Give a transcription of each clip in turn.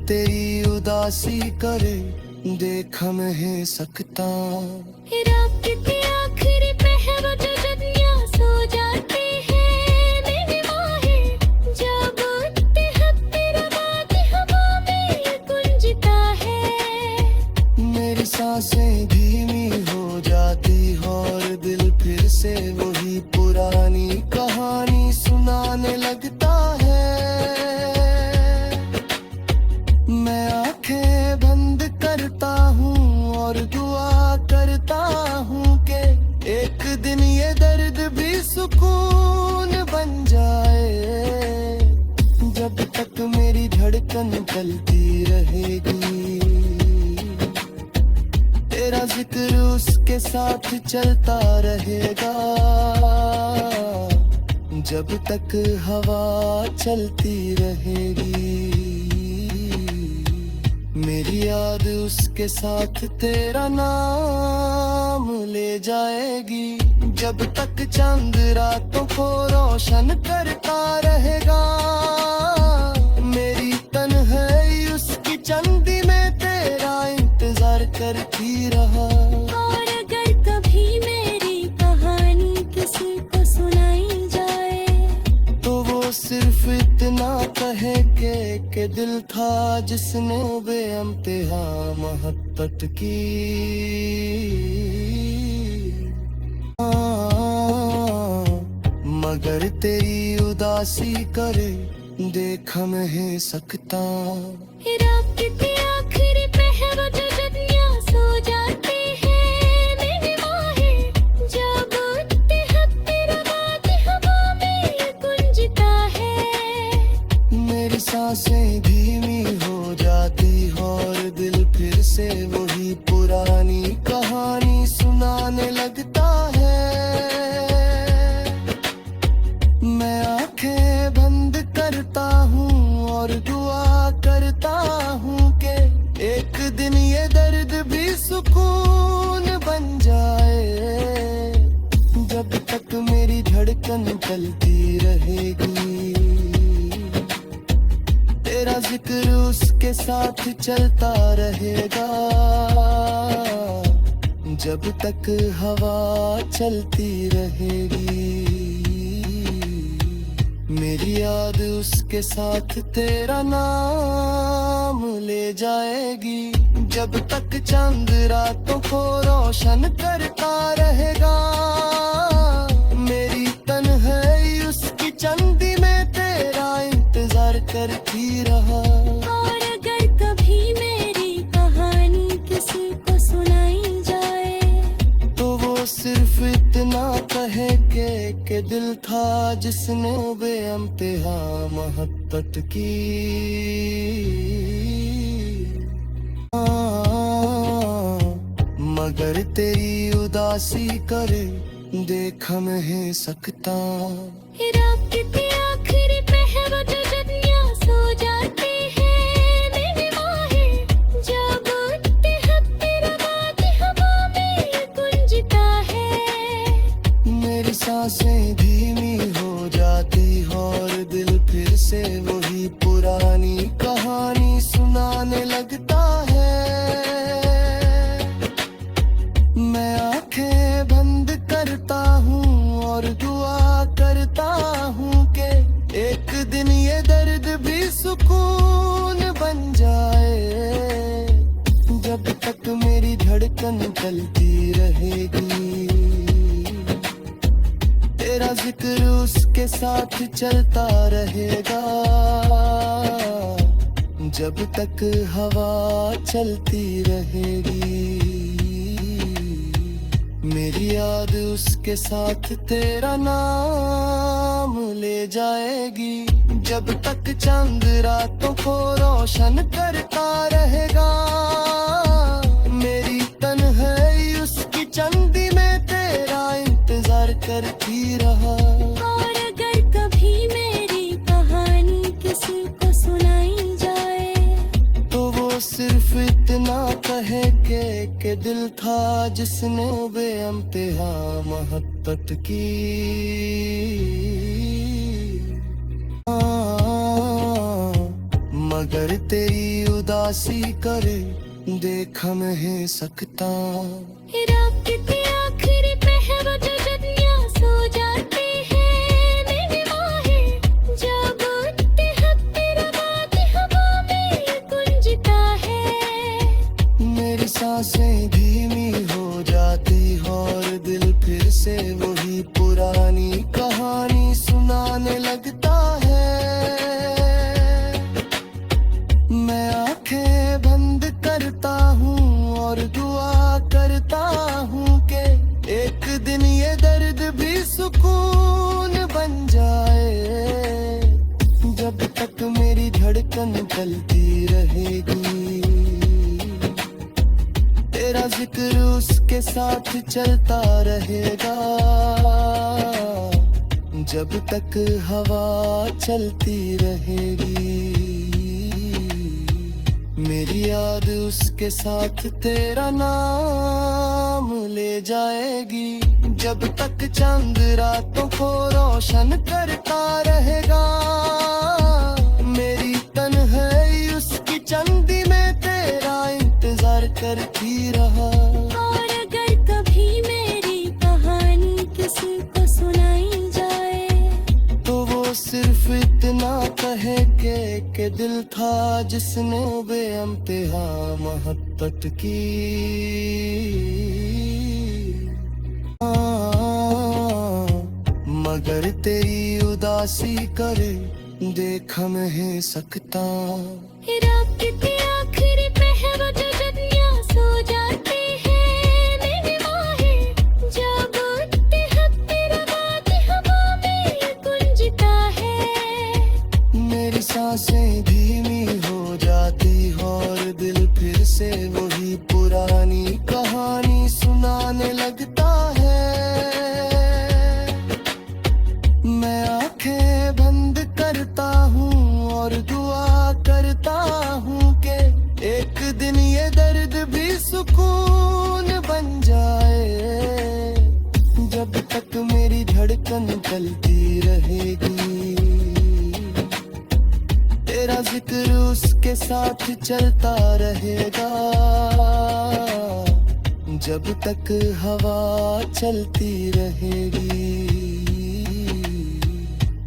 तेरी उदासी करे देख मैं सकता। रात के आखिरी पहर जो दुनिया सो जाती है, मेरी माहे जब उठते हफ्ते रवाती हवा में गुंजता है। मेरी सांसें धीमी हो जाती और दिल फिर से वही पुरानी कहानी सुनाने लगता है। मैं आंखें बंद करता हूँ और दुआ करता हूँ कि एक दिन ये दर्द भी सुकून बन जाए। जब तक मेरी धड़कन चलती रहेगी तेरा जिक्र उसके साथ चलता रहेगा। जब तक हवा चलती रहेगी मेरी याद उसके साथ तेरा नाम ले जाएगी। जब तक चांद रातों को रोशन करता रहेगा मेरी तन्हाई उसकी चांदी में तेरा इंतजार करती रहा। और अगर कभी मेरी कहानी किसी को सुनाई जाए तो वो सिर्फ इतना कहे के दिल था जिसने बेइंतहा मोहब्बत की। मगर तेरी उदासी करे देख मैं सकता। रात के आखिरी पहर जो दुनिया सो जाती है, मेरी माहे जब उठते हफ्ते रवाती हवा में गुंजता है। मेरी सांसें धीमी हो जाती और दिल फिर से वही पुरानी कहानी सुनाने लगता है। मैं आंखें बंद करता हूँ और दुआ करता हूँ कि एक दिन ये दर्द भी सुकून बन जाए। जब तक मेरी धड़कन चलती रहेगी तेरा जिक्र उसके साथ चलता रहेगा। जब तक हवा चलती रहेगी मेरी याद उसके साथ तेरा नाम ले जाएगी। जब तक चांद रातों को रोशन करता रहेगा मेरी तन्हाई उसकी चांदी में तेरा इंतजार करती रहा। और अगर कभी मेरी कहानी किसी को सुनाई जाए तो वो सिर्फ इतना कहे के दिल था जिसने बेइंतहा मोहब्बत की। मगर तेरी उदासी करे देख मैं सकता। रात के आखिरी पहर जो दुनिया सो जाती है, मेरी माहे जब उठते हफ्ते रवाती हवा में गुंजता है। मेरी सांसें धीमी हो जाती और दिल फिर से वही पुरानी कहानी सुनाने लगता है। मैं आंखें बंद करता हूँ और दुआ करता हूँ कि एक दिन ये दर्द भी सुकून बन जाए। जब तक मेरी धड़कन चलती रहेगी तेरा जिक्र उसके साथ चलता रहेगा। जब तक हवा चलती रहेगी मेरी याद उसके साथ तेरा नाम ले जाएगी। जब तक चांद रातों को रोशन करता रहेगा मेरी तन्हाई उसकी चांदी में तेरा इंतजार करती रहा। और अगर कभी मेरी कहानी किसी को सुनाई जाए तो वो सिर्फ इतना कहे के दिल था जिसने बेइंतहा मोहब्बत की। मगर तेरी उदासी करे देख नहीं सकता। रात के आखिरी पहर जो दुनिया सो जाती है, मेरी माहे जब उठते हैं तेरा बात हवा में गुंजता है। मेरी सांसें धीमी हो जाती और दिल फिर से वही पुरानी कहानी सुनाने लगता है। मैं आंखें बंद करता हूँ और दुआ करता हूँ कि एक दिन ये दर्द भी सुकून बन जाए। जब तक मेरी धड़कन चलती रहेगी तेरा जिक्र उसके साथ चलता रहेगा। जब तक हवा चलती रहेगी मेरी याद उसके साथ तेरा नाम ले जाएगी। जब तक चांद रातों को रोशन करता रहेगा मेरी तन्हाई उसकी चंदी में तेरा इंतजार करती रहा। और अगर कभी मेरी कहानी किसी को सुनाई जाए तो वो सिर्फ इतना कहे के दिल था जिसने बेइंतहा मोहब्बत की। मगर तेरी उदासी करे देख नहीं सकता। रात के आखिरी पहर जो दुनिया सो जाती है, मेरी माहे जब उठते हैं तेरा बात हवा में गुंजता है। मेरी सांसें धीमी हो जाती और दिल फिर से वही पुरानी कहानी सुनाने लगता है। मैं आंखें बंद करता हूँ और दुआ करता हूँ कि एक दिन ये दर्द भी सुकून बन जाए। जब तक मेरी धड़कन चलती रहेगी तेरा जिक्र उसके साथ चलता रहेगा। जब तक हवा चलती रहेगी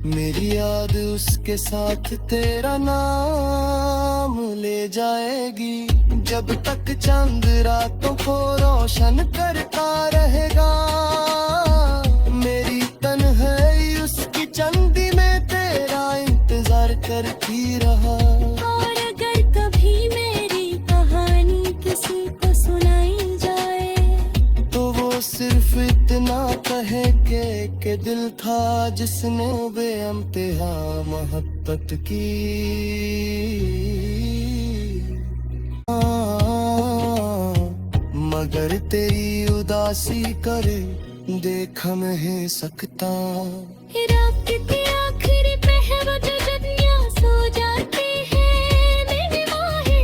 मेरी याद उसके साथ तेरा नाम ले जाएगी। जब तक चांद रातों को रोशन करता रहेगा मेरी तन्हाई उसकी चंदी में तेरा इंतजार करती रहा। और अगर कभी मेरी कहानी किसी को सुनाई जाए तो वो सिर्फ इतना कहे के दिल था जिसने बेइंतहा मोहब्बत की। मगर तेरी उदासी करे देख नहीं सकता। रात के आखिरी पहर जो दुनिया सो जाती है, मेरी माहे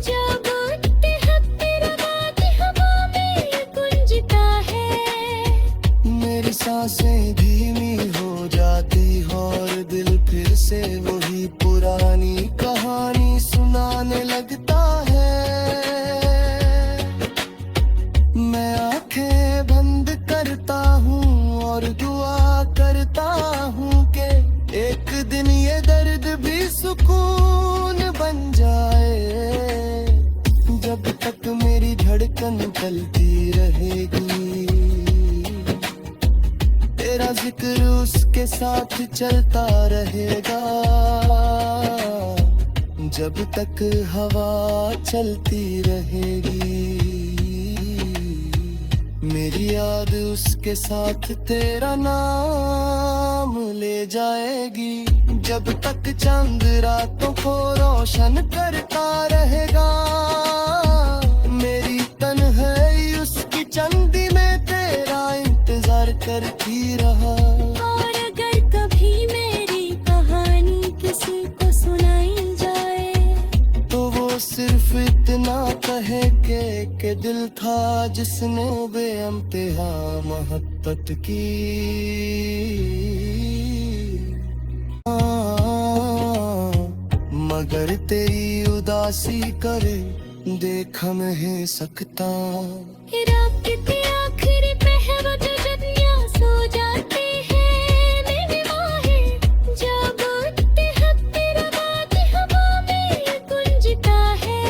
जब उठते हैं तेरा बात हवा में गुंजता है। मेरी सांसें धीमी हो जाती और दिल फिर से वही पुरानी कहानी सुनाने लगता है। मैं आंखें बंद करता हूँ और दुआ करता हूँ कि एक दिन ये दर्द भी सुकून बन जाए। जब तक मेरी धड़कन चलती रहेगी तेरा जिक्र उसके साथ चलता रहेगा। जब तक हवा चलती रहेगी मेरी याद उसके साथ तेरा नाम ले जाएगी। जब तक चांद रातों को रोशन करता रहेगा मेरी तन्हाई उसकी चंदी में तेरा इंतजार करती रहा। और अगर कभी मेरी कहानी किसी को सुनाई जाए तो वो सिर्फ इतना कहे के दिल था जिसने बेइंतहा मोहब्बत की। मगर तेरी उदासी करे देख नहीं सकता। रात के आखिरी पहर जो दुनिया सो जाती है, मेरी माहे जब उठते हैं तेरा बात हवा में गुंजता है।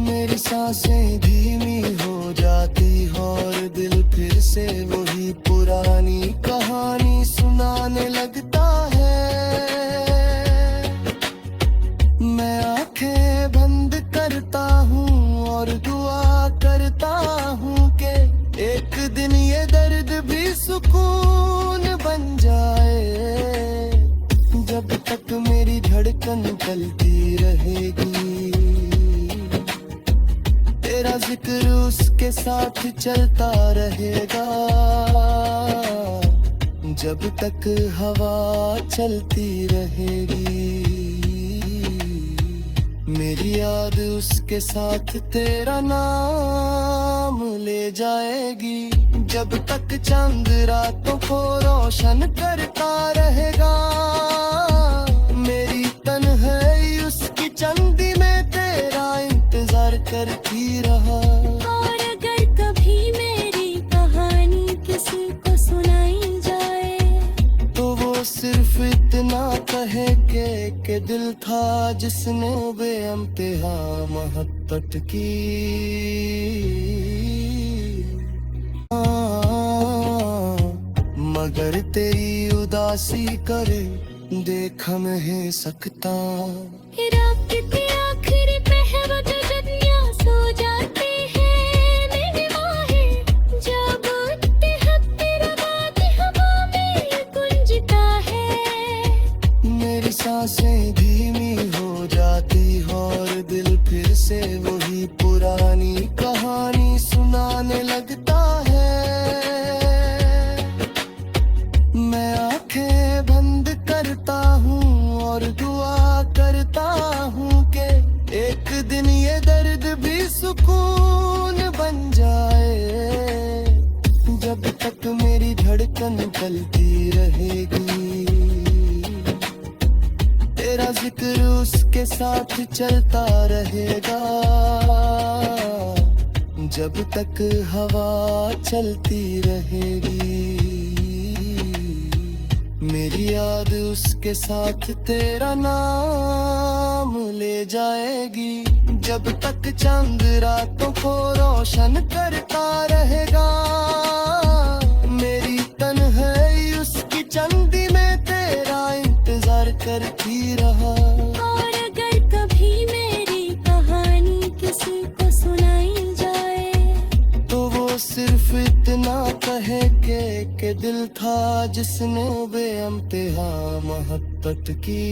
मेरी सांसें धीमी हो जाती और दिल फिर से वही पुरानी कहानी सुनाने लगता है। मैं आंखें बंद करता हूँ और दुआ करता हूँ कि एक दिन ये दर्द भी सुकून बन जाए। जब तक मेरी धड़कन चलती रहेगी तेरा जिक्र उसके साथ चलता रहेगा। जब तक हवा चलती रहेगी मेरी याद उसके साथ तेरा नाम ले जाएगी। जब तक चांद रातों को रोशन करता रहेगा मेरी तन्हाई उसकी चंदी में तेरा इंतजार करती रहा। और अगर कभी मेरी कहानी किसी को सुनाई जाए तो वो सिर्फ इतना कहे के दिल था जिसने बेइंतहा मोहब्बत की। मगर तेरी उदासी करे देख नहीं सकता। रात के आखिरी पहर जो दुनिया सो जाती है, मेरी माहे जब उठते हैं तेरा बात हवा में गुंजता है। मेरी सांसें धीमी हो जाती और दिल फिर से वही पुरानी कहानी सुनाने लगता है। मैं आंखें बंद करता हूँ और दुआ करता हूँ कि एक दिन ये दर्द भी सुकून बन जाए। जब तक मेरी धड़कन चलती रहेगी तेरा जिक्र उसके साथ चलता रहेगा। जब तक हवा चलती रहेगी मेरी याद उसके साथ तेरा नाम ले जाएगी। जब तक चांद रातों को रोशन करता रहेगा मेरी तन्हाई उसकी चंदी में तेरा इंतजार करती रहा। और अगर कभी मेरी कहानी किसी को सुनाई जाए तो वो सिर्फ इतना कहे के दिल था जिसने बेइंतहा मोहब्बत की।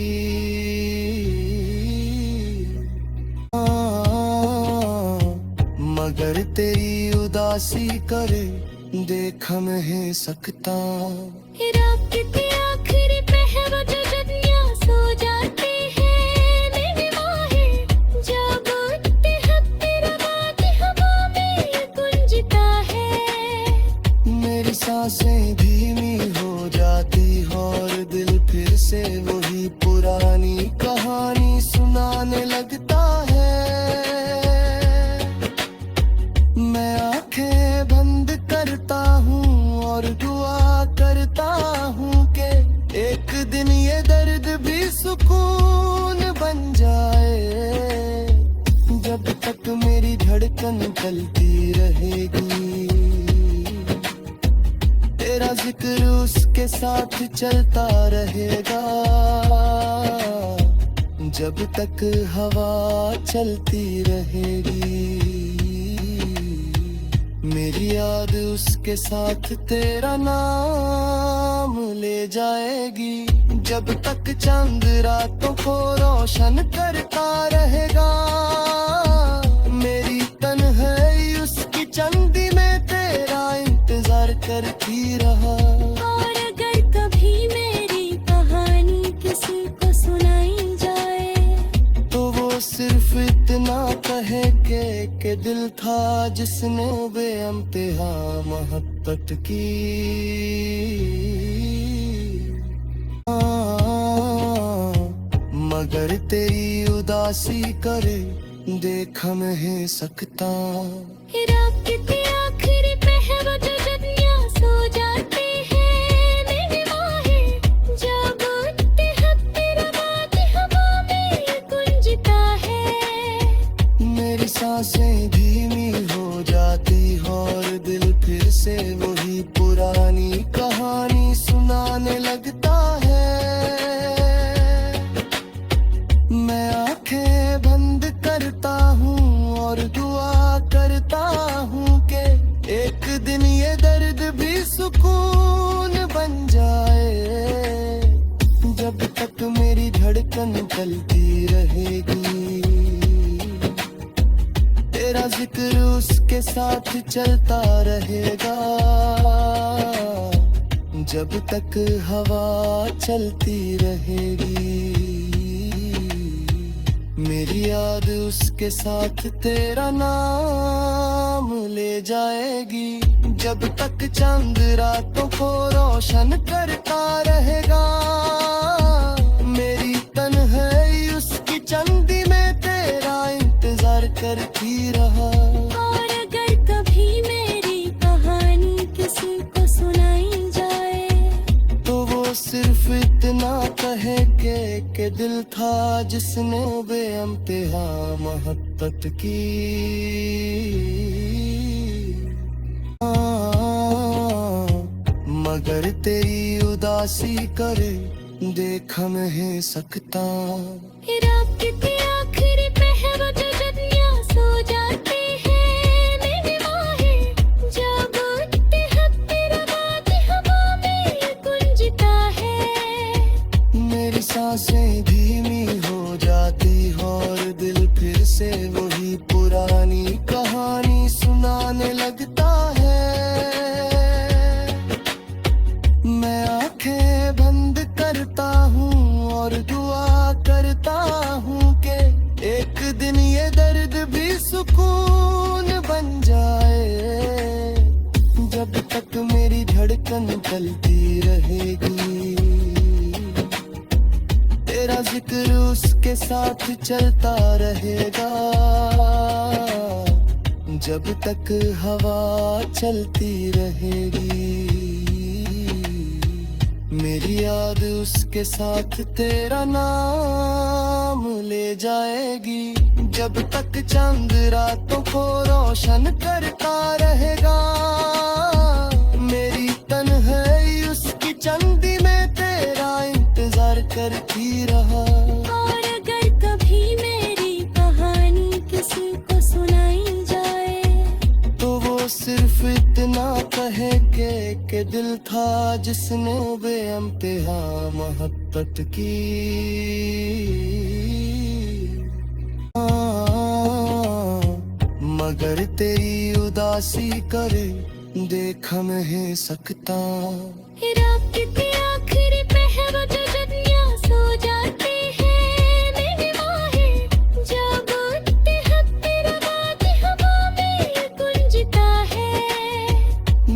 मगर तेरी उदासी करे देख नहीं सकता। रात के आखिरी पहर जो दुनिया सो जाती है, मेरी माहे जब उठते हैं तेरा बात हवा में गुंजता है। मेरी सांसें धीमी हो जाती और दिल फिर से वही पुरानी कहानी सुनाने लगता है। मैं आंखें बंद करता हूँ और दुआ करता हूँ कि एक दिन ये दर्द भी सुकून बन जाए। जब तक मेरी धड़कन चलती रहेगी तेरा जिक्र उसके साथ चलता रहेगा। जब तक हवा चलती रहेगी मेरी याद उसके साथ तेरा नाम ले जाएगी। जब तक चांद रातों को रोशन करता रहेगा मेरी तन्हाई उसकी चंदी में तेरा इंतजार करती रहा। और अगर कभी मेरी कहानी किसी को सुनाई जाए तो वो सिर्फ इतना कहे के दिल था जिसने बेइंतहा मोहब्बत की। मगर तेरी उदासी करे देख नहीं सकता। रात के आखिरी पहर जो दुनिया सो जाते हैं, मेरी माहे जब उठते हैं तेरा बात हवा में गुंजता है। मेरी सांसें धीमी हो जाती और दिल फिर से वही पुरानी कहानी सुनाने लगता है। मैं आंखें बंद करता हूँ और दुआ करता हूँ कि एक दिन ये दर्द भी सुकून बन जाए। जब तक मेरी धड़कन चलती रहेगी तेरा जिक्र उसके साथ चलता रहेगा। जब तक हवा चलती रहेगी मेरी याद उसके साथ तेरा नाम ले जाएगी। जब तक चांद रातों को रोशन करता रहेगा मेरी तन्हाई उसकी चंदी में तेरा इंतजार करती रहा। और अगर कभी मेरी कहानी किसी को सुनाई जाए तो वो सिर्फ इतना कहे के दिल था जिसने बेइंतहा मोहब्बत की। मगर तेरी उदासी करे देख नहीं सकता। रात के आखिरी पहर जो दुनिया सो जाते हैं, मेरी माहे जब उठते हैं तेरा बात हवा में गुंजता है। मेरी सांसें धीमी हो जाती और दिल फिर से वही पुरानी कहानी सुनाने लगता है। मैं आंखें बंद करता हूँ और दुआ करता हूँ कि एक दिन ये दर्द भी सुकून बन जाए। जब तक मेरी धड़कन चलती रहेगी तेरा जिक्र उसके साथ चलता रहेगा। जब तक हवा चलती रहेगी मेरी याद उसके साथ तेरा नाम ले जाएगी। जब तक चांद रातों को रोशन करता रहेगा मेरी तन्हाई उसकी चंदी में तेरा इंतजार करती रहा। और अगर कभी मेरी कहानी किसी को सुनाई जाए तो वो सिर्फ इतना कहे के दिल था जिसने बेइंतहा मोहब्बत की। मगर तेरी उदासी करे देख नहीं सकता। रात के आखिरी पहर जो दुनिया सो जाते हैं, मेरी माहे जब उठते हैं तेरा बात हवा में गुंजता है।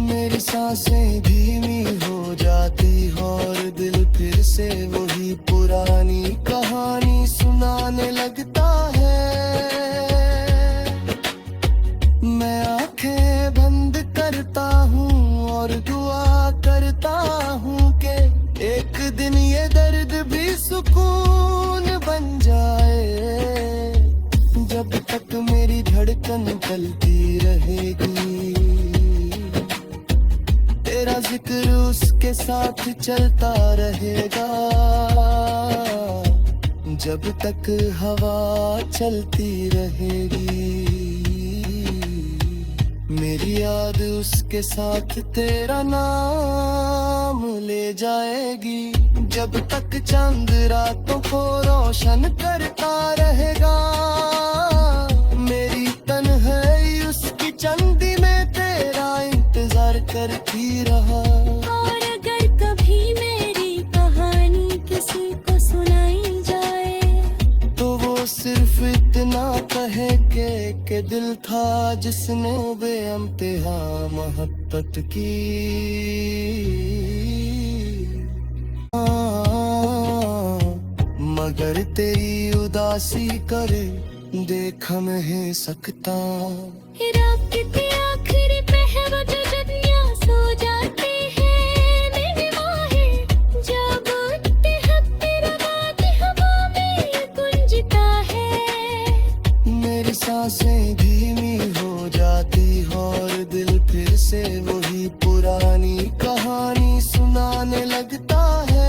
मेरी सांसें धीमी हो जाती और दिल फिर से वही पुरानी कहानी सुनाने लगता है। मैं आंखें बंद करता हूँ और दुआ करता हूँ कि एक दिन ये दर्द भी सुकून बन जाए। जब तक मेरी धड़कन चलती रहेगी तेरा जिक्र उसके साथ चलता रहेगा। जब तक हवा चलती रहेगी मेरी याद उसके साथ तेरा नाम ले जाएगी। जब तक चांद रातों को रोशन करता रहेगा मेरी तन्हाई उसकी चंदी में तेरा इंतजार करती रहा। और अगर कभी मेरी कहानी किसी को सुनाई जाए तो वो सिर्फ इतना कहे के दिल था जिसने बेइंतहा मोहब्बत की। मगर तेरी उदासी करे देख मैं सकता। रात के आखिरी पहर जो जदियां सो जाते हैं मेरी माहें जब उठते हैं तेरा बात हवा में गुंजता है। मेरी सांसें धीमी हो जाती और दिल फिर से वही पुरानी कहानी सुनाने लगता है।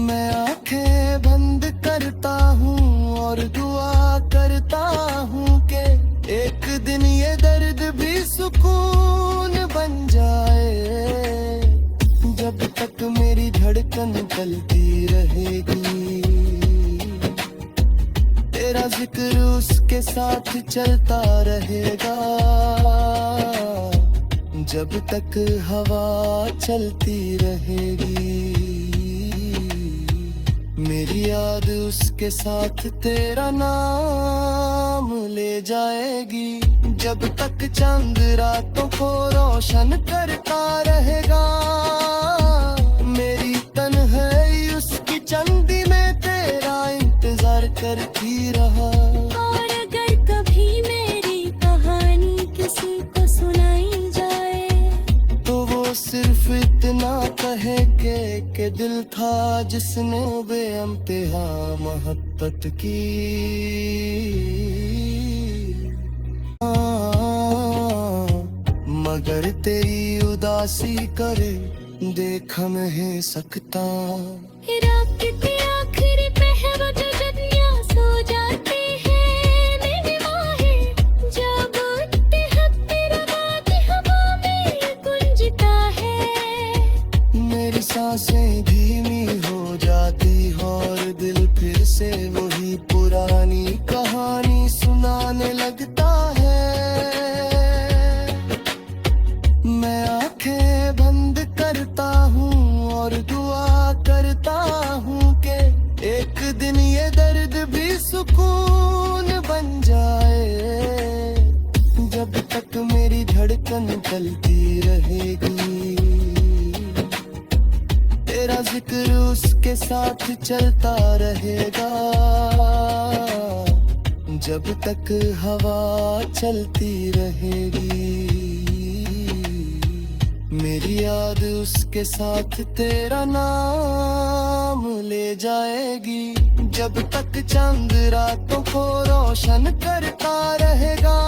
मैं आंखें बंद करता हूँ और दुआ करता हूँ कि एक दिन ये दर्द भी सुकून बन जाए। जब तक मेरी धड़कन चलती रहेगी तेरा जिक्र उसके साथ चलता रहेगा। जब तक हवा चलती रहेगी मेरी याद उसके साथ तेरा नाम ले जाएगी। जब तक चांद रातों को रोशन करता रहेगा मेरी तन्हाई उसकी चंदी में तेरा इंतजार करती रहा। और अगर कभी मेरी कहानी किसी को सुनाई जाए तो वो सिर्फ इतना कहे के दिल था जिसने बेइंतहा मोहब्बत की। मगर तेरी उदासी करे देख मैं सकता। रात के आखिरी पहर जो जदियां सो जाते हैं मेरी माहें जब उठते हैं तेरा बात हवा में गुंजता है। मेरी सांसें धीमी हो जाती और दिल फिर से वही पुरानी कहानी सुनाने लगता है। मैं आंखें बंद करता हूँ और दुआ करता हूँ कि एक दिन ये दर्द भी सुकून बन जाए। जब तक मेरी धड़कन चलती रहेगी तेरा जिक्र उसके साथ चलता रहेगा। जब तक हवा चलती रहेगी मेरी याद उसके साथ तेरा नाम ले जाएगी। जब तक चांद रातों को रोशन करता रहेगा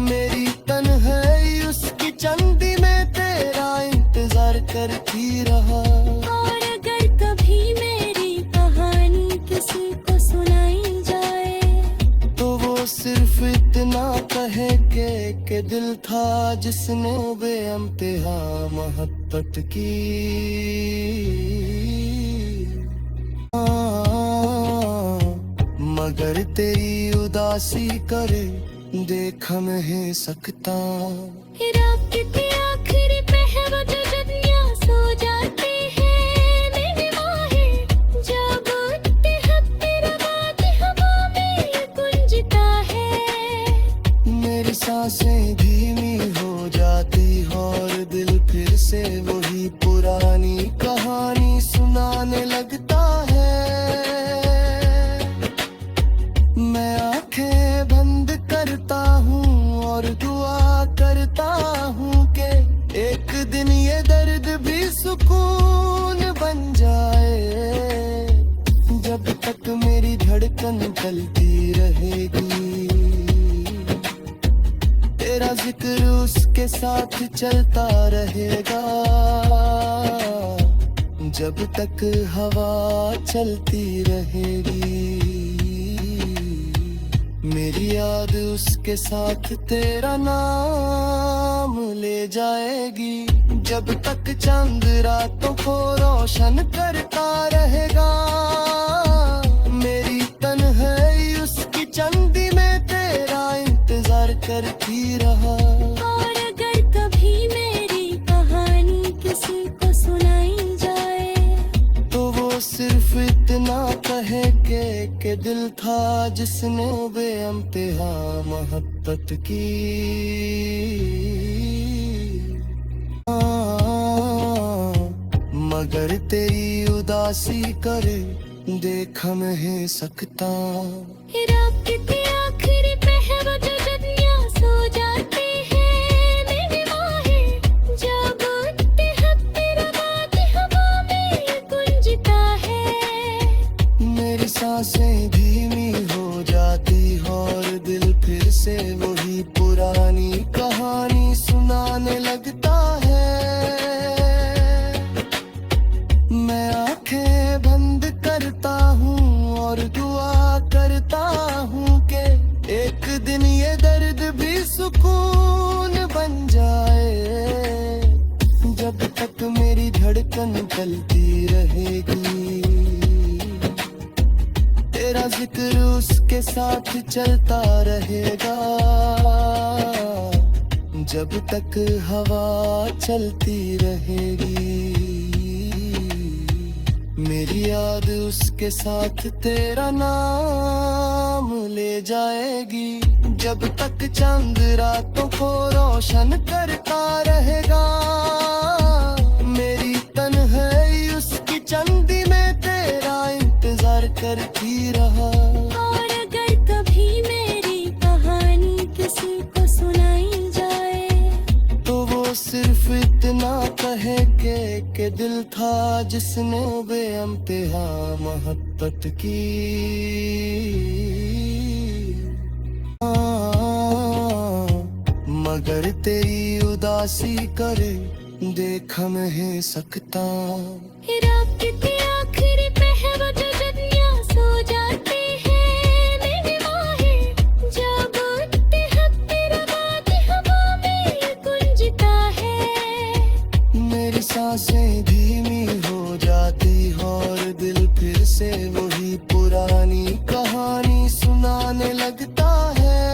मेरी तन्हाई उसकी चंदी में तेरा इंतजार करती रहा। और अगर कभी मेरी कहानी किसी को सुनाई जाए तो वो सिर्फ इतना कहे के दिल था जिसने बेइंतहा मोहब्बत की। मगर तेरी उदासी करे देख मैं सकता। रात के आखिरी पहर जो जदियां सो जाते हैं मेरी माहें जब उठते हैं तेरा बात हवा में गुंजता है। मेरी सांसें धीमी हो जाती और दिल फिर से वही पुरानी कहानी सुनाने लगता है। मैं आंखें बंद करता हूँ और दुआ करता हूँ कि एक दिन ये दर्द भी सुकून बन जाए। जब तक मेरी धड़कन चलती रहेगी तेरा जिक्र उसके साथ चलता रहेगा। जब तक हवा चलती रहेगी मेरी याद उसके साथ तेरा नाम ले जाएगी। जब तक चांद रातों को रोशन करता रहेगा मेरी तन्हाई उसकी चंदी में तेरा इंतजार करती रहा। और अगर कभी मेरी कहानी किसी को सुनाई जाए तो वो सिर्फ इतना कहे के दिल था जिसने बेइंतहा मोहब्बत की। मगर तेरी उदासी करे देख नहीं सकता। रात के आखिरी पहर जो दुनिया सो जाती है, मेरी माहें जब उठते हैं तेरा बात हवा में गुंजता है। मेरी सांसें धीमी हो जाती और दिल फिर से वही पुरानी कहानी सुनाने लगता है। मैं आंखें बंद करता हूँ और दुआ करता हूँ कि एक दिन ये दर्द भी सुकून बन जाए। जब तक मेरी धड़कन चलती रहेगी तेरा जिक्र उसके साथ चलता रहेगा। जब तक हवा चलती रहेगी मेरी याद उसके साथ तेरा नाम ले जाएगी। जब तक चांद रातों को रोशन करता रहेगा मेरी तन्हाई उसकी चांदी में तेरा इंतजार करती रहा। और अगर कभी मेरी कहानी किसी को सुनाई जाए तो वो सिर्फ इतना कहे के दिल था जिसने बेइंतहा मोहब्बत की। मगर तेरी उदासी करे देख नहीं सकता। रात के आखिरी पहर जो दुनिया सो जाती है, मेरी माहें जब उठते हैं तेरा बात हवा में गुंजता है। मेरी सांसें धीमी हो जाती और दिल फिर से वही पुरानी कहानी सुनाने लगता है।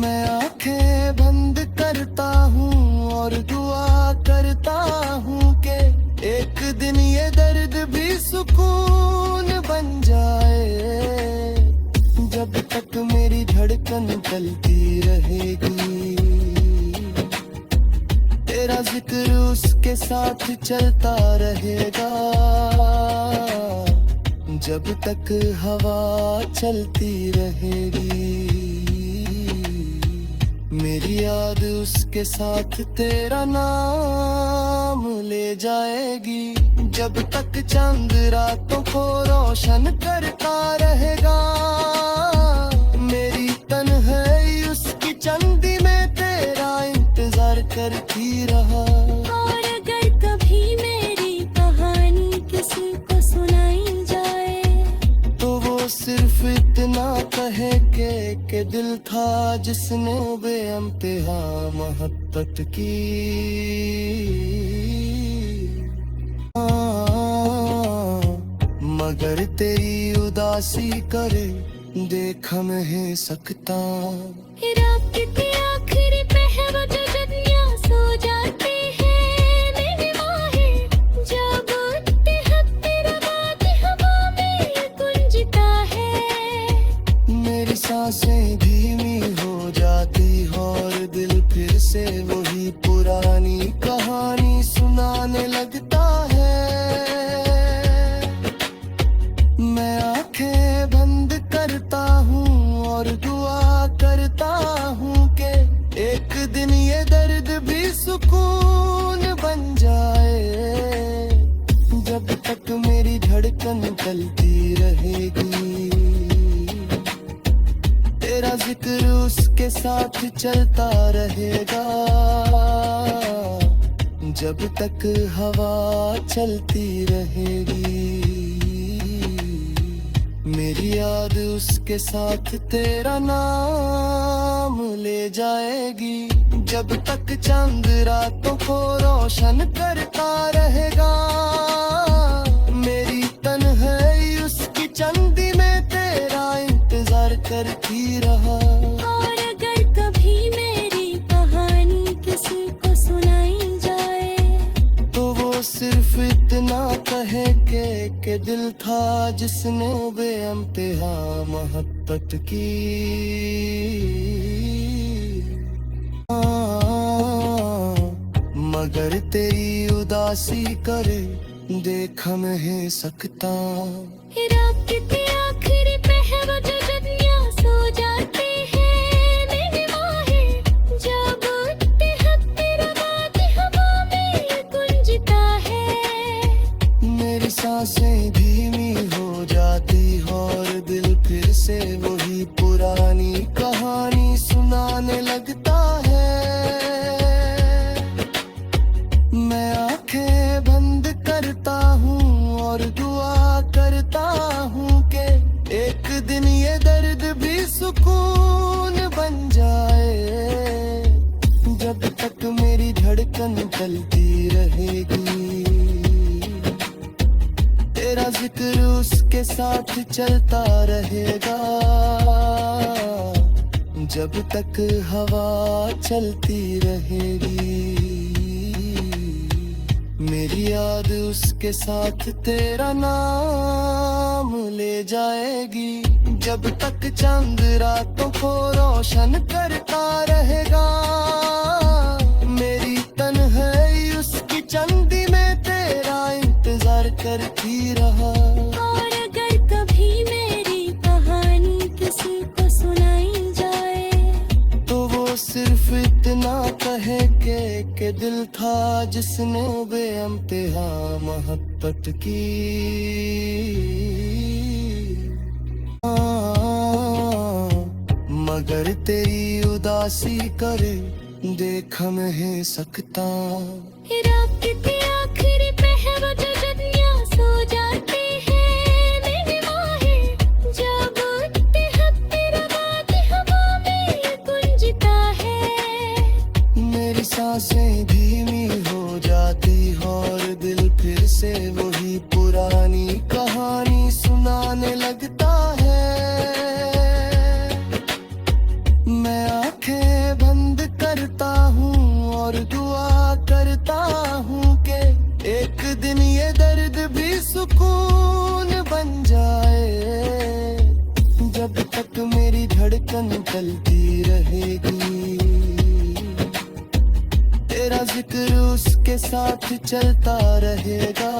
मैं आंखें बंद करता हूँ और दुआ करता हूँ कि एक दिन ये दर्द भी सुकून बन जाए। जब तक मेरी धड़कन चलती रहेगी तेरा जिक्र उसके साथ चलता रहेगा। जब तक हवा चलती रहेगी मेरी याद उसके साथ तेरा नाम ले जाएगी। जब तक चांद रातों को रोशन करता रहेगा मेरी तन्हाई उसकी चांदी में तेरा इंतजार करती रहा। और अगर कभी मेरी कहानी किसी को सुनाई जाए तो वो सिर्फ इतना कहे के दिल था जिसने बेइंतहा मोहब्बत की। मगर तेरी उदासी करे देख नहीं सकता। रात के आखिरी पहर जो दुनिया सो जाती है, मेरी माहें जब उठते हैं तेरा बात हवा में गुंजता है। मेरी सांसें धीमी हो जाती और दिल फिर से वही पुरानी कहानी सुनाने लगता है। मैं आंखें बंद करता हूँ और दुआ करता हूँ कि एक दिन ये दर्द भी सुकून बन जाए। जब तक मेरी धड़कन चलती रहेगी तेरा जिक्र उसके साथ चलता रहेगा। जब तक हवा चलती रहेगी मेरी याद उसके साथ तेरा नाम ले जाएगी। जब तक चांद रातों को रोशन करता रहेगा मेरी तन्हाई उसकी चांदी में तेरा इंतजार करती रहा। और अगर कभी मेरी कहानी किसी को सुनाई जाए तो वो सिर्फ इतना कहे के दिल था जिसने बेइंतहा मोहब्बत की। मगर मगर तेरी उदासी करे देख नहीं सकता। रात के आखिरी पहर जो दुनिया सो जाती है, मेरी माहे जब उठते हैं तेरा बात हवा में गुंजता है। मेरी सांसें धीमी हो जाती और दिल फिर से वही पुरानी कहानी सुनाने लगता है। मैं आंखें बंद करता हूँ और दुआ करता हूँ कि एक दिन ये दर्द भी सुकून बन जाए। जब तक मेरी धड़कन चलती रहेगी तेरा जिक्र उसके साथ चलता रहेगा। जब तक हवा चलती रहेगी मेरी याद उसके साथ तेरा नाम ले जाएगी। जब तक चांद रातों को रोशन करता रहेगा मेरी तन्हाई उसकी चंदी में तेरा इंतजार करती रहा। और अगर कभी मेरी कहानी किसी को सुनाई जाए तो वो सिर्फ इतना कहे के दिल था जिसने बेइंतहा मोहब्बत की। मगर तेरी उदासी करे देख नहीं सकता। रात के आखिरी पहर जो दुनिया सो जाती है, मेरी माहे जब उठते हैं तेरा बात हवा में गुंजता है। मेरी सांसें धीमी हो जाती और दिल फिर से वही पुरानी कहानी सुनाने लगता है। मैं आंखें बंद करता हूँ और दुआ करता हूँ कि एक दिन ये दर्द भी सुकून बन जाए। जब तक मेरी धड़कन चलती रहेगी तेरा जिक्र उसके साथ चलता रहेगा।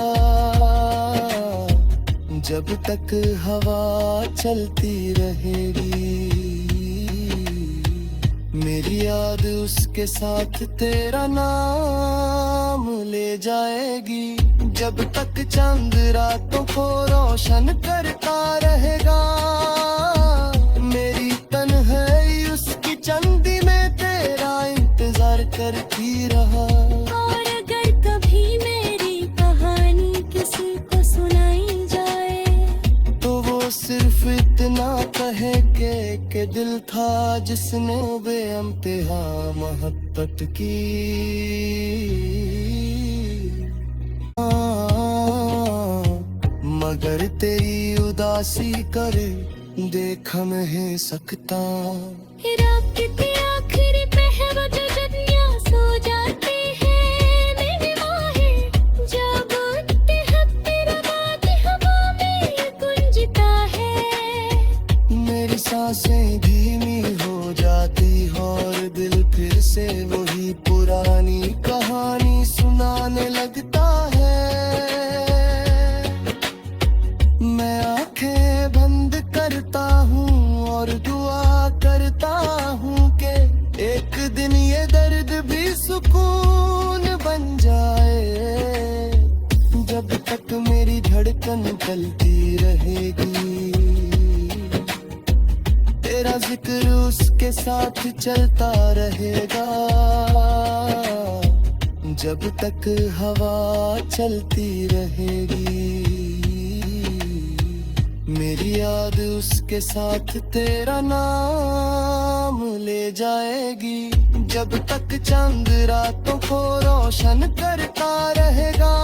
जब तक हवा चलती रहेगी मेरी याद उसके साथ तेरा नाम ले जाएगी। जब तक चांद रातों को रोशन करता रहेगा मेरी तन्हाई उसकी चंदी में तेरा इंतजार करती रहा। और अगर कभी मेरी कहानी किसी को सुनाई जाए तो वो सिर्फ इतना कहे के दिल था जिसने बेइंतहा मोहब्बत की। मगर तेरी उदासी करे देख नहीं सकता। रात के आखिरी पहर जो दुनिया सो जाती है, मेरी माहे जब उठते हैं तेरा बात हवा में गुंजता है। मेरी सांसें धीमी हो जाती और दिल फिर से वही पुरानी कहानी सुनाने लगता है। मैं आंखें बंद करता हूँ और दुआ करता हूँ कि एक दिन ये दर्द भी सुकून बन जाए। जब तक मेरी धड़कन चलती रहेगी तेरा जिक्र उसके साथ चलता रहेगा। जब तक हवा चलती रहेगी मेरी याद उसके साथ तेरा नाम ले जाएगी। जब तक चांद रातों को रोशन करता रहेगा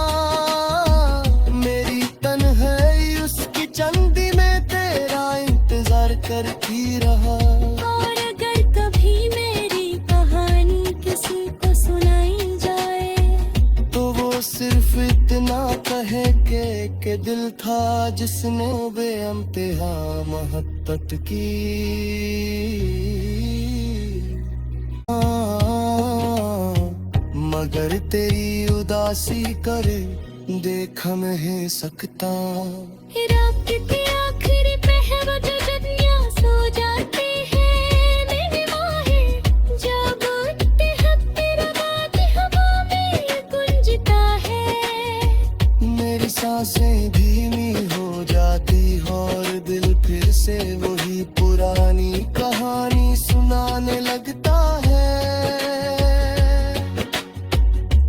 मेरी तन्हाई उसकी चंदी में तेरा इंतजार करती रहा। और अगर कभी मेरी कहानी किसी को सुनाई जाए तो वो सिर्फ इतना कहे के दिल था जिसने बेइंतहा मोहब्बत की। मगर तेरी उदासी करे देख मैं सकता। रात के आखिरी पहर जो दुनिया सो जाती है, मेरी माहे जब उठते हैं तेरा बात हवा में गुंजता है। मेरी सांसें धीमी हो जाती और दिल फिर से वही पुरानी कहानी सुनाने लगता है।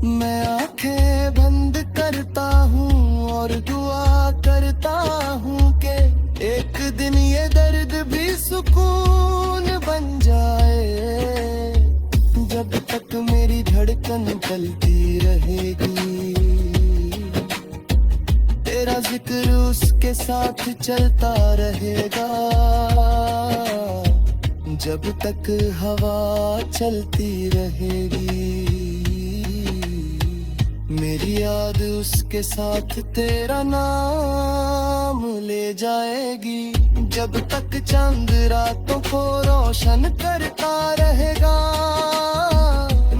मैं आंखें बंद करता हूँ और दुआ करता हूँ कि एक दिन ये दर्द भी सुकून बन जाए। जब तक मेरी धड़कन चलती रहेगी तेरा जिक्र उसके साथ चलता रहेगा। जब तक हवा चलती रहेगी मेरी याद उसके साथ तेरा नाम ले जाएगी। जब तक चांद रातों को रोशन करता रहेगा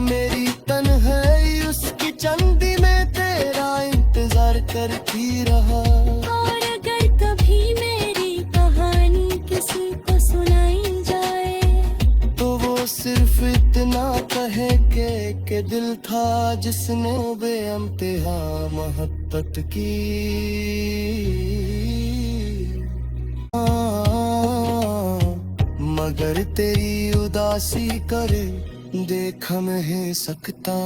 मेरी तन्हाई उसकी चंदी में तेरा इंतजार करती रहा। और अगर कभी मेरी कहानी किसी को सुनाई जाए तो वो सिर्फ इतना कहे के दिल था जिसने बेइंतहा मोहब्बत की। मगर तेरी उदासी करे देख मैं सकता।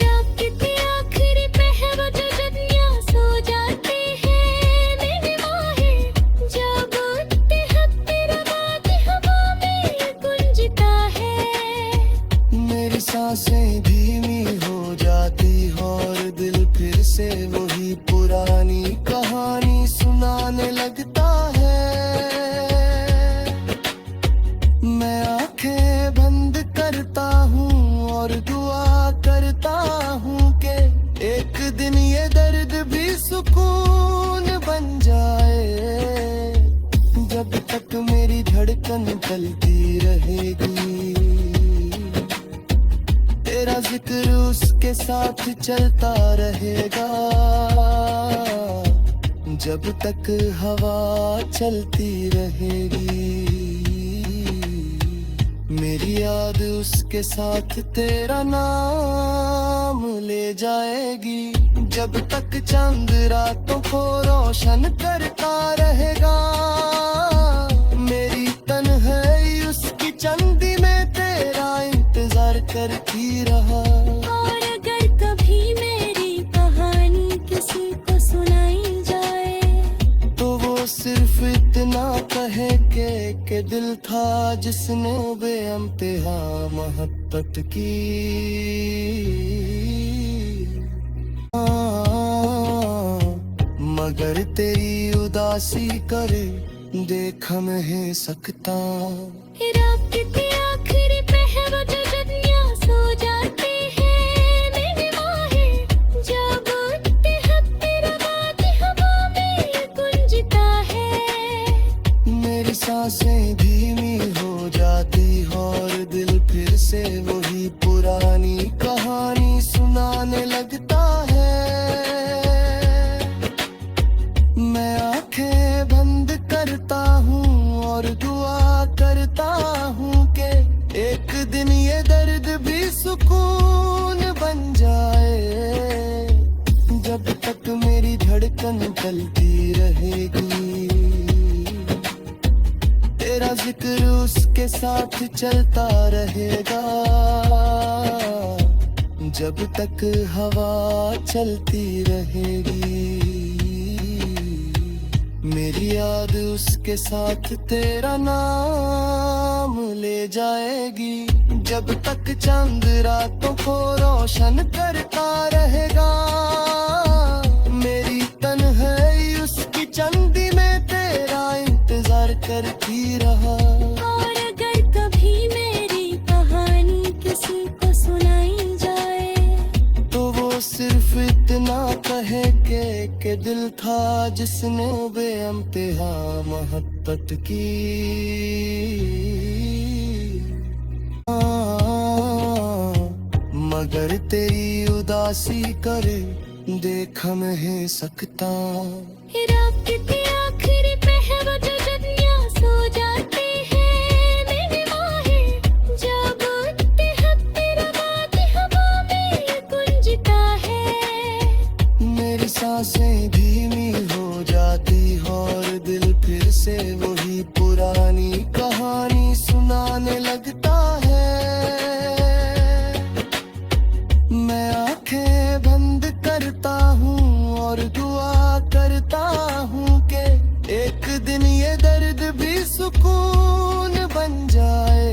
रात के आखिरी पहर जो दुनिया सो जाती है, मेरी माहे जब उठते हैं तेरा बात हवा में गुंजता है। मेरी सांसें धीमी हो जाती और दिल फिर से वही पुरानी कहानी सुनाने लगता है। मैं आंखें बंद करता हूँ और दुआ करता हूँ कि एक दिन ये दर्द भी सुकून बन जाए। जब तक मेरी धड़कन चलती रहेगी तेरा जिक्र उसके साथ चलता रहेगा। जब तक हवा चलती रहेगी मेरी याद उसके साथ तेरा नाम ले जाएगी। जब तक चांद रातों को रोशन करता रहेगा मेरी तन्हाई उसकी चंदी में तेरा इंतजार करती रहा। और अगर कभी मेरी कहानी किसी को सुनाई जाए तो वो सिर्फ इतना कहे के दिल था जिसने बेइंतहा मोहब्बत की। मगर तेरी उदासी करे देख मैं सकता। रात के आखिरी पहर जो दुनिया सो जाती है, मेरी माहे जब उठते हैं तेरा बात हवा में गुंजता है। मेरी सांसें धीमी हो जाती और दिल फिर से वही पुरानी कहानी सुनाने लगता है। मैं आंखें बंद करता हूँ और दुआ करता हूँ कि एक दिन ये दर्द भी सुकून बन जाए। जब तक मेरी धड़कन चलती रहेगी तेरा जिक्र उसके साथ चलता रहेगा। जब तक हवा चलती रहेगी मेरी याद उसके साथ तेरा नाम ले जाएगी। जब तक चांद रातों को रोशन करता रहेगा मेरी तन्हाई उसकी चंदी में तेरा इंतजार करती रहा। और अगर कभी मेरी कहानी किसी को सुनाई जाए तो वो सिर्फ इतना कहे के दिल था जिसने बेइंतहा मोहब्बत की। मगर तेरी उदासी करे देख नहीं सकता। रात की आखिरी पहर जो दुनिया सो जाती है, मेरी माहें जब उठती है तेरा बात हवा में गुंजता है। मेरी सांसें धीमी हो जाती और दिल फिर से वही पुरानी कहानी सुनाने लगता है। मैं आंखें बंद करता हूँ और दुआ करता हूँ कि एक दिन ये दर्द भी सुकून बन जाए।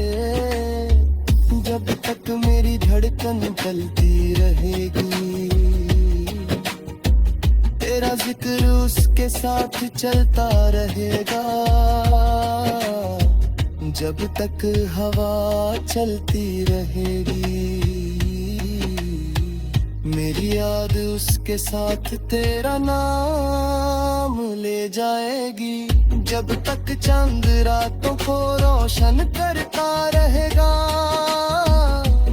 जब तक मेरी धड़कन चलती रहेगी तेरा जिक्र उसके साथ चलता रहेगा। जब तक हवा चलती रहेगी मेरी याद उसके साथ तेरा नाम ले जाएगी। जब तक चांद रातों को रोशन करता रहेगा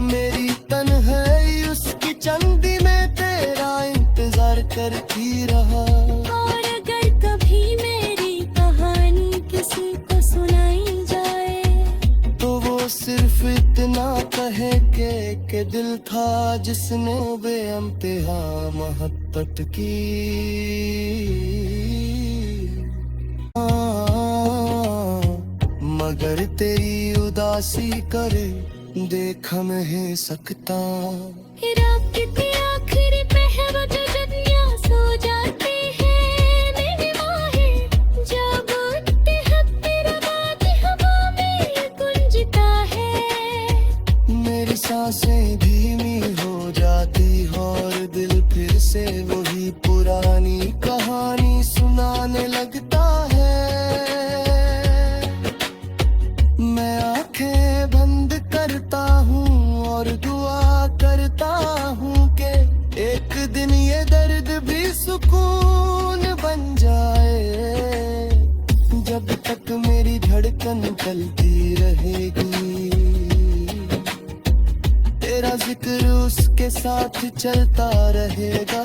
मेरी तन्हाई उसकी चंदी में तेरा इंतजार करती रहा। और अगर कभी मेरी कहानी किसी को सुनाई जाए तो वो सिर्फ इतना कहे के दिल था जिसने बेइंतहा मोहब्बत की। मगर तेरी उदासी करे देख नहीं सकता। रात की आखिरी पहर जो दुनिया सो जाती है, मेरी माहें जब उठती है तेरा बात हवा में गुंजता है। मेरी सांसें धीमी हो जाती और दिल फिर से वही पुरानी कहानी सुनाने लगता है। मैं आंखें बंद करता हूँ और दुआ करता हूँ कि एक दिन ये दर्द भी सुकून बन जाए। जब तक मेरी धड़कन चलती रहेगी तेरा जिक्र उसके साथ चलता रहेगा।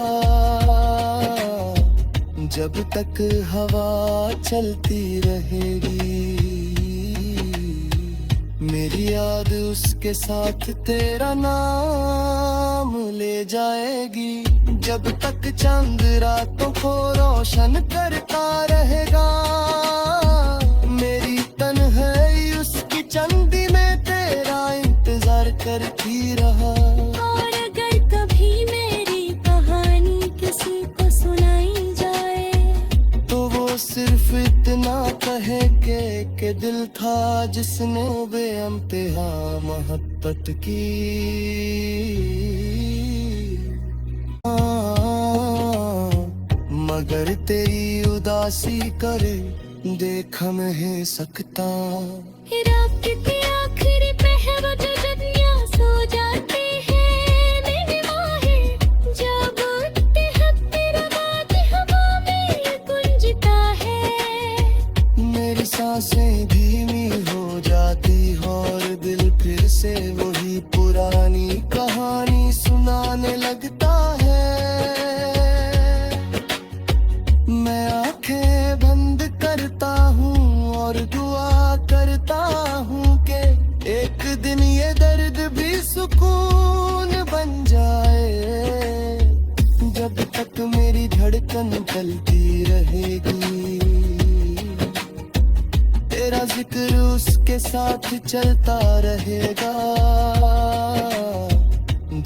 जब तक हवा चलती रहेगी मेरी याद उसके साथ तेरा नाम ले जाएगी। जब तक चांद रातों को रोशन करता रहेगा मेरी तन्हाई उसकी चंदी में तेरा इंतजार करती रहा। और अगर कभी मेरी कहानी किसी को सुनाई जाए तो वो सिर्फ इतना कहे के दिल था जिसने बेइंतहा मोहब्बत की। मगर तेरी उदासी करे देख नहीं सकता। रात की आखिरी पहर जो दुनिया सो जाती है, मेरी माहें जब उठती है तेरा बात हवा में गुंजता है। मेरी सांसें धीमी हो जाती और दिल फिर से वही पुरानी कहानी सुनाने लगता है। मैं आंखें बंद करता हूँ और दुआ करता हूँ कि एक दिन ये दर्द भी सुकून बन जाए। जब तक मेरी धड़कन चलती रहेगी तेरा जिक्र उसके साथ चलता रहेगा।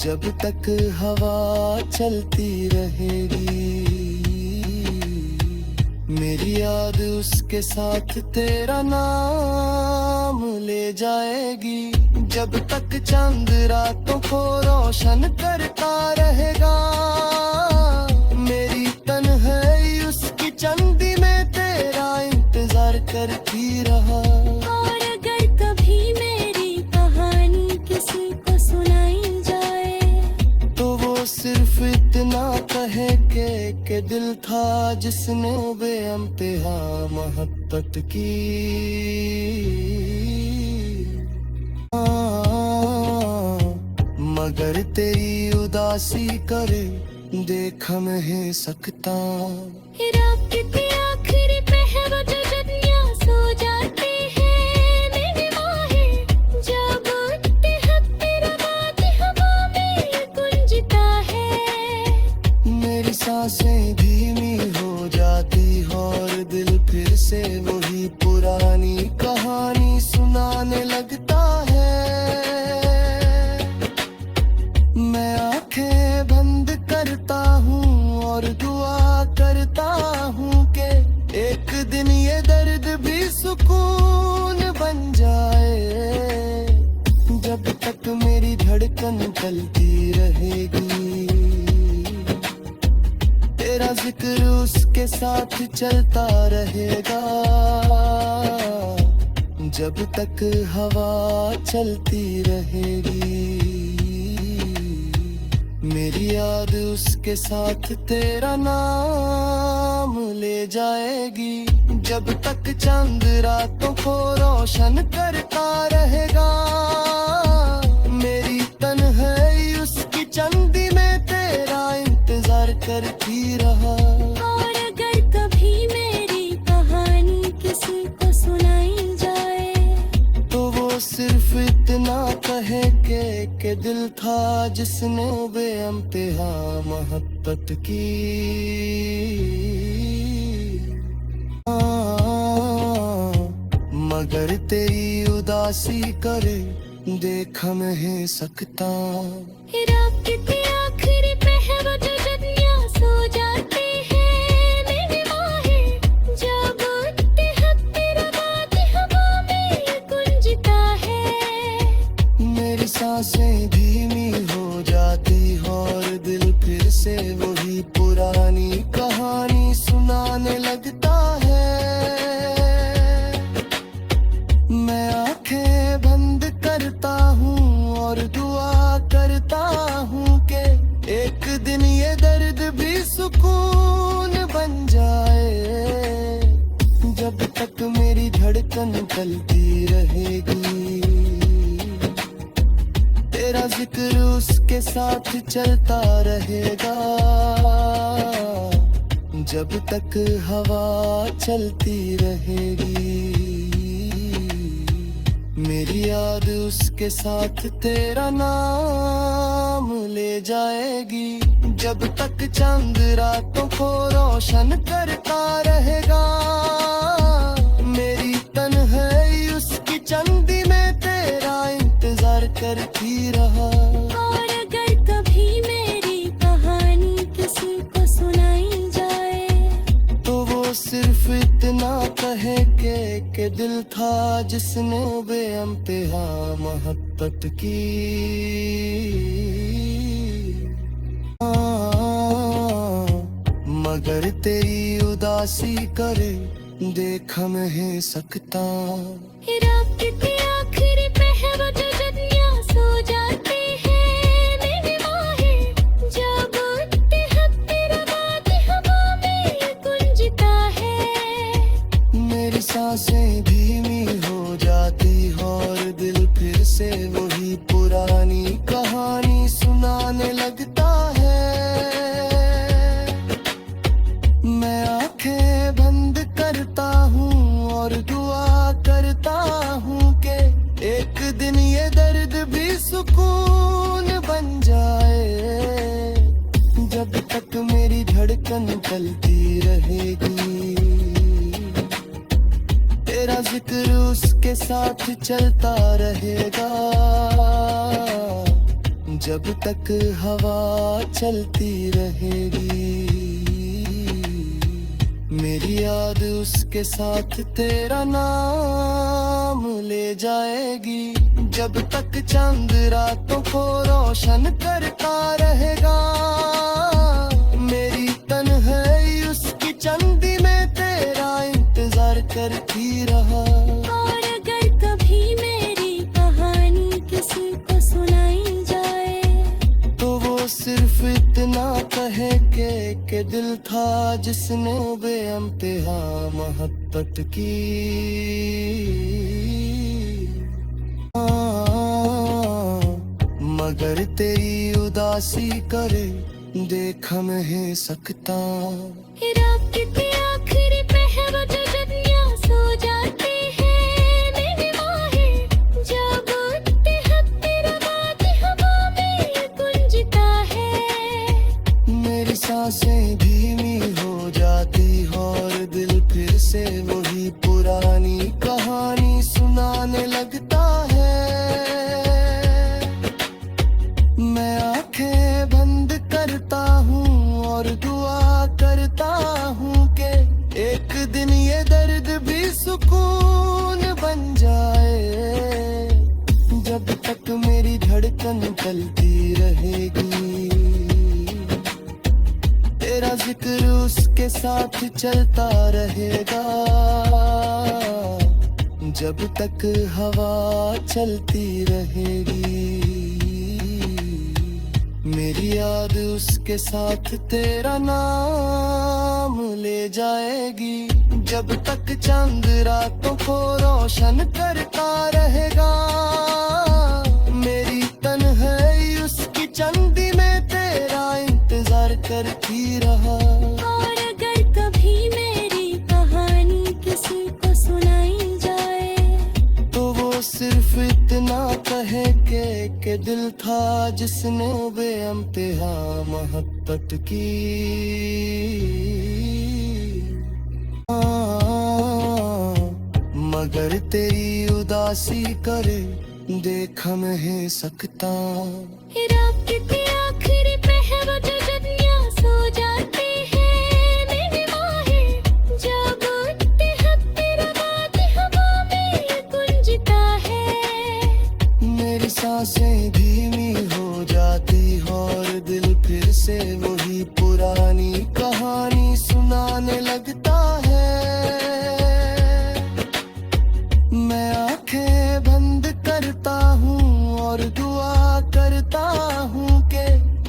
जब तक हवा चलती रहेगी मेरी याद उसके साथ तेरा नाम ले जाएगी। जब तक चांद रातों को रोशन करता रहेगा मेरी तन्हाई उसकी चंदी में तेरा इंतजार करती रहा। और अगर कभी मेरी कहानी किसी को सुनाई जाए तो वो सिर्फ इतना कहे के दिल था जिसने बेइंतहा मोहब्बत की। मगर तेरी उदासी करे देख मैं सकता। रात के आखिरी पहर जो दुनिया सो जाती है, मेरी माहे जब उठते हैं तेरा बात हवा में गुंजता है। मेरी सांसें धीमी हो जाती और दिल फिर से वही पुरानी कहानी सुनाने लगता है। मैं आंखें बंद करता हूँ और दुआ करता हूँ कि एक दिन ये दर्द भी सुकून बन जाए। जब तक मेरी धड़कन चलती रहेगी तेरा जिक्र उसके साथ चलता रहेगा। जब तक हवा चलती रहेगी मेरी याद उसके साथ तेरा नाम ले जाएगी। जब तक चांद रातों को रोशन करता रहेगा मेरी तन्हाई उसकी चंदी में तेरा इंतजार करती रहा। और अगर कभी मेरी कहानी किसी को सुनाई जाए तो वो सिर्फ इतना कहे के दिल था जिसने बेअंतहा मोहब्बत की। मगर तेरी उदासी करे देख मैं सकता। रात के आखिरी पहर जो दुनिया सो जाती है, मेरी माहे जब उठते हैं तेरा बात हवा में गुंजता है। मेरी सांसें धीमी हो जाती और दिल फिर से वही पुरानी कहानी सुनाने लगता है। मैं आंखें बंद करता हूँ और दुआ करता हूँ कि एक दिन ये दर्द भी सुकून बन जाए। जब तक मेरी धड़कन चलती रहेगी तेरा जिक्र उसके साथ चलता रहेगा। जब तक हवा चलती रहेगी मेरी याद उसके साथ तेरा नाम ले जाएगी। जब तक चांद रातों को रोशन करता रहेगा मेरी तन्हाई उसकी चंदी में तेरा इंतजार करती रहा। और अगर कभी मेरी कहानी किसी को सुनाई जाए तो वो सिर्फ इतना कहे के दिल था जिसने बेअंतहा मोहब्बत की। मगर तेरी उदासी करे देख मैं सकता। रात के आखिरी पहर जो दुनिया सो जाती है, मेरी माहे जब उठते हैं तेरा बात हवा में गुंजता है। मेरी सांसें धीमी हो जाती और दिल फिर से वही पुरानी कहानी सुनाने लगता है। मैं आंखें बंद करता हूँ और दुआ करता हूँ कि एक दिन ये दर्द भी सुकून बन जाए। जब तक मेरी धड़कन चलती रहेगी तेरा जिक्र उसके साथ चलता रहेगा। जब तक हवा चलती रहेगी मेरी याद उसके साथ तेरा नाम ले जाएगी। जब तक चांद रातों को रोशन करता रहेगा मेरी तन्हाई उसकी चंदी में तेरा इंतजार करती रहा। और अगर कभी मेरी कहानी किसी को सुनाई जाए तो वो सिर्फ इतना कहे के दिल था जिसने बेअंतहा मोहब्बत की। मगर तेरी उदासी करे देख नहीं सकता। रात के आखिरी पहर जो दुनिया सो जाती है, मेरी माहें जब उठते हैं तेरा बात हवा में गुंजता है। मेरी सांसें धीमी हो जाती और दिल फिर से वही पुरानी कहानी सुनाने लगता है। मैं आंखें बंद करता हूँ और दुआ करता हूँ कि एक दिन ये दर्द भी सुकून बन जाए। जब तक मेरी धड़कन चलती रहेगी तेरा जिक्र उसके साथ चलता रहेगा। जब तक हवा चलती रहेगी मेरी याद उसके साथ तेरा नाम ले जाएगी। जब तक चांद रातों को रोशन करता रहेगा मेरी तन्हाई उसकी चंदी में तेरा इंतजार करती रहा। और अगर कभी मेरी कहानी किसी को सुनाई जाए तो वो सिर्फ इतना कहे के दिल था जिसने बेइंतहा मोहब्बत की। मगर तेरी उदासी करे देख नहीं सकता। रात के आखिरी पहर जो दुनिया सो जाती है, मेरी माहें जब उठते हैं तेरा बात हवा में गुंजता है। मेरी सांसें धीमी हो जाती और दिल फिर से वही पुरानी कहानी सुनाने लगता है। मैं आंखें बंद करता हूँ और दुआ करता हूँ कि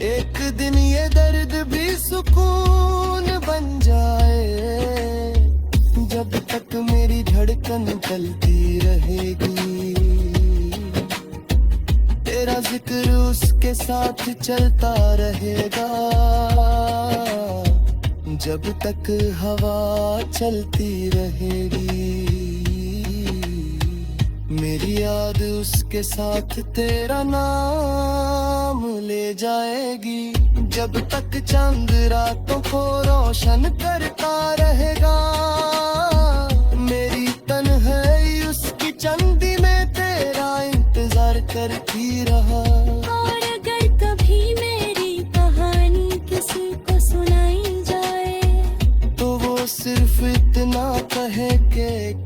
एक दिन ये दर्द भी सुकून बन जाए। जब तक मेरी धड़कन चलती रहेगी तेरा जिक्र उसके साथ चलता रहेगा। जब तक हवा चलती रहेगी मेरी याद उसके साथ तेरा नाम ले जाएगी। जब तक चांद रातों को रोशन करता रहेगा मेरी तन्हाई उसकी चंदी में तेरा इंतजार करती रहा। और अगर कभी मेरी कहानी किसी को सुनाई जाए तो वो सिर्फ इतना कहे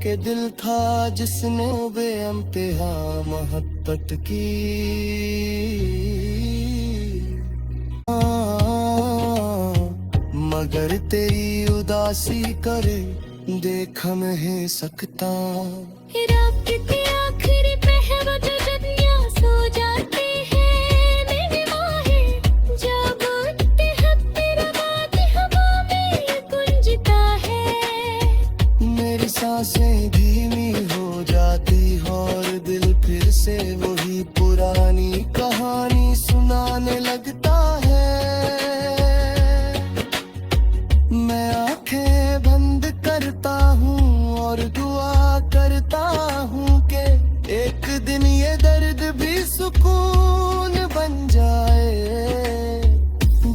के दिल था जिसने बेइंतहा मोहब्बत की। मगर तेरी उदासी करे देख नहीं सकता। रात के आखिरी पहर जो दुनिया सो जाती है, मेरी माहें जब उठते हैं तेरा बात हवा में गुंजता है। मेरी सांसें धीमी हो जाती और दिल फिर से वही पुरानी कहानी सुनाने लगता है। मैं आंखें बंद करता हूँ और दुआ करता हूँ कि एक दिन ये दर्द भी सुकून बन जाए।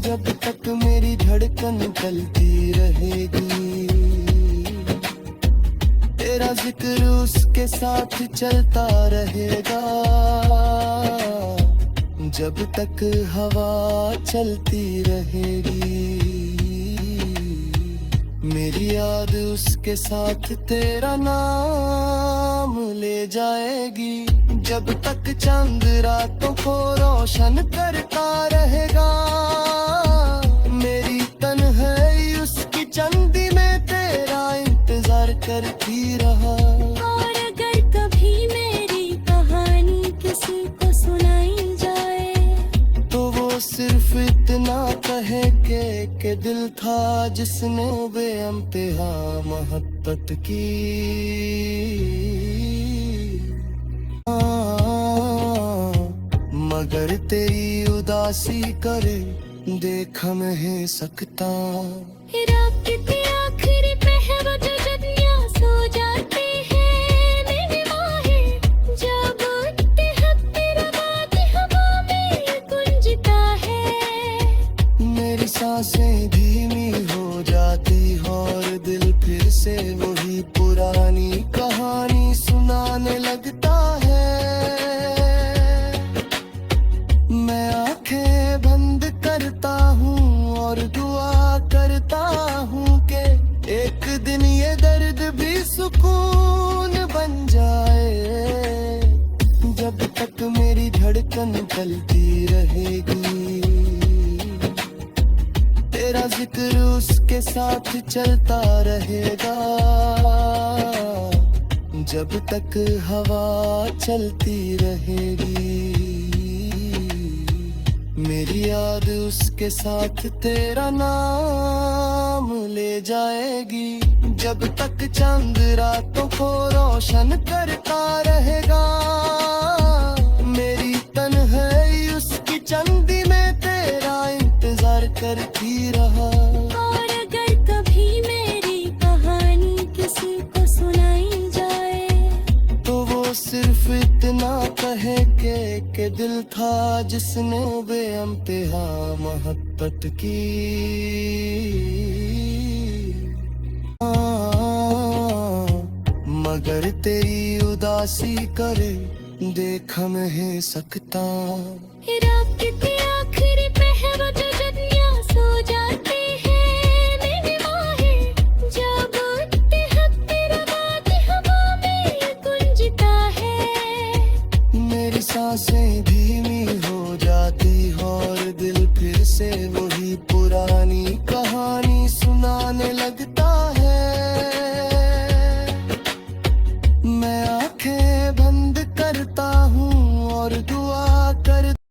जब तक मेरी धड़कन चलती रहेगी तेरा जिक्र उसके साथ चलता रहेगा। जब तक हवा चलती रहेगी मेरी याद उसके साथ तेरा नाम ले जाएगी। जब तक चांद रातों को रोशन करता रहेगा मेरी तन्हाई उसकी चंदी में तेरा इंतजार करती रहा। और अगर कभी मेरी कहानी किसी को सुनाई जाए तो वो सिर्फ इतना कहे के दिल था जिसने बेइंतहा मोहब्बत की। मगर तेरी उदासी करे देख मैं सकता। रात के आखिरी पहर जो जदियां सो जाते हैं मेरे माहे, जब उठते हफ्ते रवाद हवा में गुंजता है। मेरी सांसें धीमी हो जाती और दिल फिर से वही पुरानी कहानी सुनाने लगता है। मैं आंखें बंद करता हूँ और दुआ करता हूँ कि एक दिन ये दर्द भी सुकून बन जाए। जब तक मेरी धड़कन चलती रहेगी तेरा जिक्र उसके साथ चलता रहेगा। जब तक हवा चलती रहेगी मेरी याद उसके साथ तेरा नाम ले जाएगी। जब तक चांद रातों को रोशन करता रहेगा मेरी तन्हाई उसकी चंदी में तेरा इंतजार करती रहा। और अगर कभी मेरी कहानी किसी को सुनाई जाए तो वो सिर्फ इतना कहे के दिल था जिसने बेइंतहा मोहब्बत की। मगर तेरी उदासी करे देख मैं सकता। रात के आखिरी पहर जो जदियां सो जाते हैं मेरे माहे, जब उठते हफ्ते रवाद हवा में गुंजता है। मेरी सांसें धीमी हो जाती और दिल फिर से वही पुरानी कहानी सुनाने लगता है। मैं